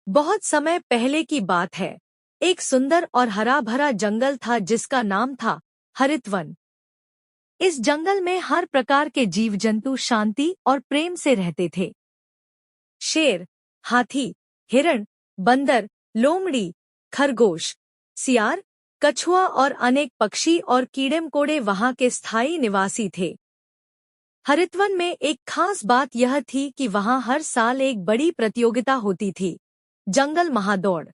बहुत समय पहले की बात है। एक सुंदर और हरा भरा जंगल था जिसका नाम था हरितवन। इस जंगल में हर प्रकार के जीव जंतु शांति और प्रेम से रहते थे। शेर, हाथी, हिरण, बंदर, लोमड़ी, खरगोश, सियार, कछुआ और अनेक पक्षी और कीड़े मकोड़े वहां के स्थायी निवासी थे। हरितवन में एक खास बात यह थी कि वहां हर साल एक बड़ी प्रतियोगिता होती थी, जंगल महादौड़।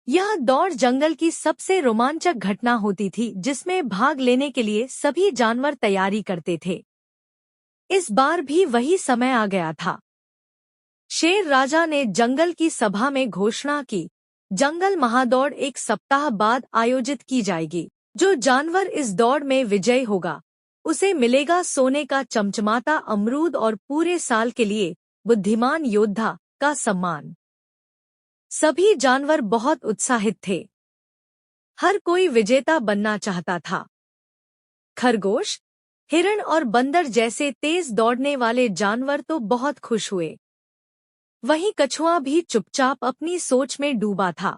यह दौड़ जंगल की सबसे रोमांचक घटना होती थी जिसमें भाग लेने के लिए सभी जानवर तैयारी करते थे। इस बार भी वही समय आ गया था। शेर राजा ने जंगल की सभा में घोषणा की, जंगल महादौड़ एक सप्ताह बाद आयोजित की जाएगी। जो जानवर इस दौड़ में विजयी होगा उसे मिलेगा सोने का चमचमाता अमरूद और पूरे साल के लिए बुद्धिमान योद्धा का सम्मान। सभी जानवर बहुत उत्साहित थे। हर कोई विजेता बनना चाहता था। खरगोश, हिरण और बंदर जैसे तेज दौड़ने वाले जानवर तो बहुत खुश हुए। वहीं कछुआ भी चुपचाप अपनी सोच में डूबा था।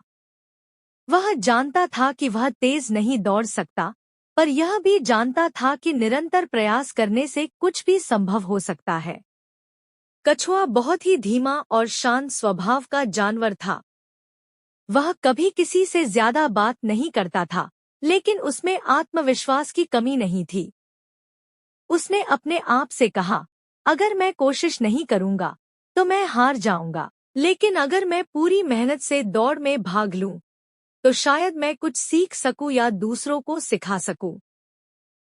वह जानता था कि वह तेज नहीं दौड़ सकता, पर यह भी जानता था कि निरंतर प्रयास करने से कुछ भी संभव हो सकता है। कछुआ बहुत ही धीमा और शांत स्वभाव का जानवर था। वह कभी किसी से ज्यादा बात नहीं करता था, लेकिन उसमें आत्मविश्वास की कमी नहीं थी। उसने अपने आप से कहा, अगर मैं कोशिश नहीं करूंगा तो मैं हार जाऊंगा, लेकिन अगर मैं पूरी मेहनत से दौड़ में भाग लूं तो शायद मैं कुछ सीख सकूं या दूसरों को सिखा सकूं।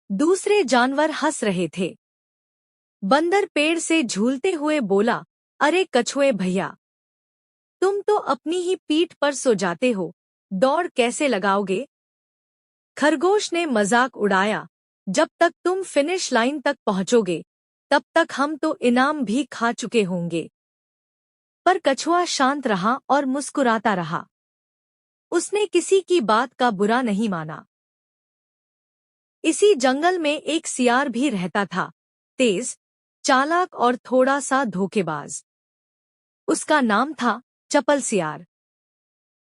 दूसरे जानवर हंस रहे थे। बंदर पेड़ से झूलते हुए बोला, अरे कछुए भैया, तुम तो अपनी ही पीठ पर सो जाते हो, दौड़ कैसे लगाओगे? खरगोश ने मजाक उड़ाया, जब तक तुम फिनिश लाइन तक पहुंचोगे तब तक हम तो इनाम भी खा चुके होंगे। पर कछुआ शांत रहा और मुस्कुराता रहा। उसने किसी की बात का बुरा नहीं माना। इसी जंगल में एक सियार भी रहता था, तेज, चालाक और थोड़ा सा धोखेबाज। उसका नाम था चपल सियार।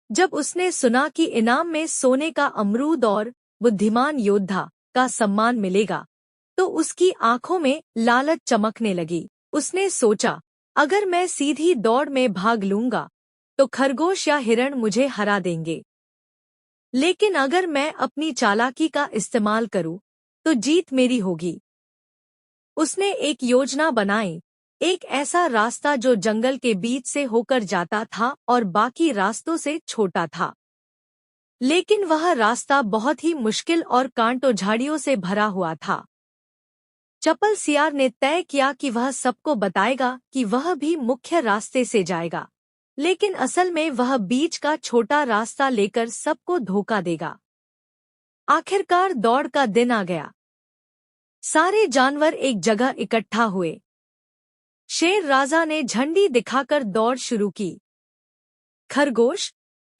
जब उसने सुना कि इनाम में सोने का अमरूद और बुद्धिमान योद्धा का सम्मान मिलेगा तो उसकी आंखों में लालच चमकने लगी। उसने सोचा, अगर मैं सीधी दौड़ में भाग लूंगा तो खरगोश या हिरण मुझे हरा देंगे, लेकिन अगर मैं अपनी चालाकी का इस्तेमाल करूं तो जीत मेरी होगी। उसने एक योजना बनाई, एक ऐसा रास्ता जो जंगल के बीच से होकर जाता था और बाकी रास्तों से छोटा था। लेकिन वह रास्ता बहुत ही मुश्किल और कांटों झाड़ियों से भरा हुआ था। चपल सियार ने तय किया कि वह सबको बताएगा कि वह भी मुख्य रास्ते से जाएगा, लेकिन असल में वह बीच का छोटा रास्ता लेकर सबको धोखा देगा। आखिरकार दौड़ का दिन आ गया। सारे जानवर एक जगह इकट्ठा हुए। शेर राजा ने झंडी दिखाकर दौड़ शुरू की। खरगोश,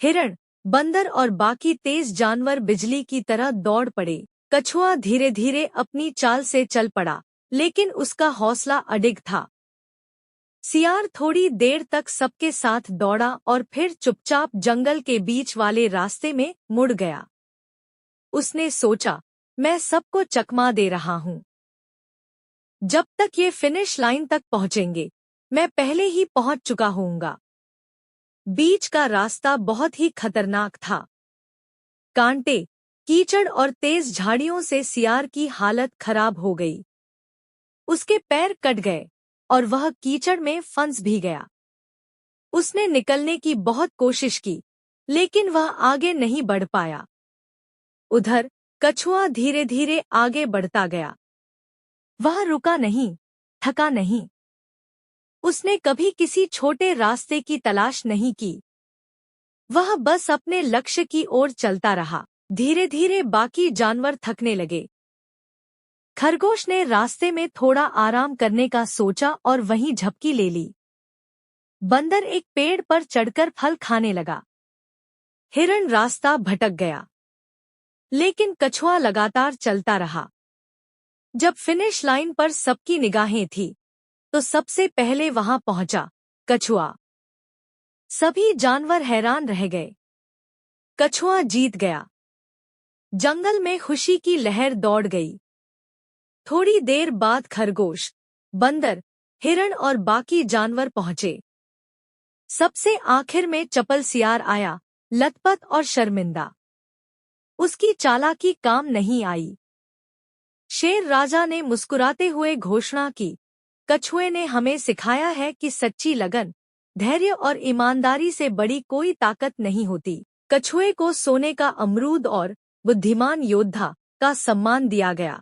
हिरण, बंदर और बाकी तेज जानवर बिजली की तरह दौड़ पड़े। कछुआ धीरे धीरे अपनी चाल से चल पड़ा, लेकिन उसका हौसला अडिग था। सियार थोड़ी देर तक सबके साथ दौड़ा और फिर चुपचाप जंगल के बीच वाले रास्ते में मुड़ गया। उसने सोचा, मैं सबको चकमा दे रहा हूँ। जब तक ये फिनिश लाइन तक पहुंचेंगे मैं पहले ही पहुंच चुका होऊंगा। बीच का रास्ता बहुत ही खतरनाक था। कांटे, कीचड़ और तेज झाड़ियों से सियार की हालत खराब हो गई। उसके पैर कट गए और वह कीचड़ में फंस भी गया। उसने निकलने की बहुत कोशिश की, लेकिन वह आगे नहीं बढ़ पाया। उधर कछुआ धीरे धीरे आगे बढ़ता गया। वह रुका नहीं, थका नहीं। उसने कभी किसी छोटे रास्ते की तलाश नहीं की। वह बस अपने लक्ष्य की ओर चलता रहा। धीरे धीरे बाकी जानवर थकने लगे। खरगोश ने रास्ते में थोड़ा आराम करने का सोचा और वहीं झपकी ले ली। बंदर एक पेड़ पर चढ़कर फल खाने लगा। हिरण रास्ता भटक गया, लेकिन कछुआ लगातार चलता रहा। जब फिनिश लाइन पर सबकी निगाहें थी तो सबसे पहले वहां पहुंचा कछुआ। सभी जानवर हैरान रह गए। कछुआ जीत गया। जंगल में खुशी की लहर दौड़ गई। थोड़ी देर बाद खरगोश, बंदर, हिरण और बाकी जानवर पहुंचे। सबसे आखिर में चपल सियार आया, लथपथ और शर्मिंदा। उसकी चालाकी काम नहीं आई। शेर राजा ने मुस्कुराते हुए घोषणा की, कछुए ने हमें सिखाया है कि सच्ची लगन, धैर्य और ईमानदारी से बड़ी कोई ताकत नहीं होती। कछुए को सोने का अमरूद और बुद्धिमान योद्धा का सम्मान दिया गया।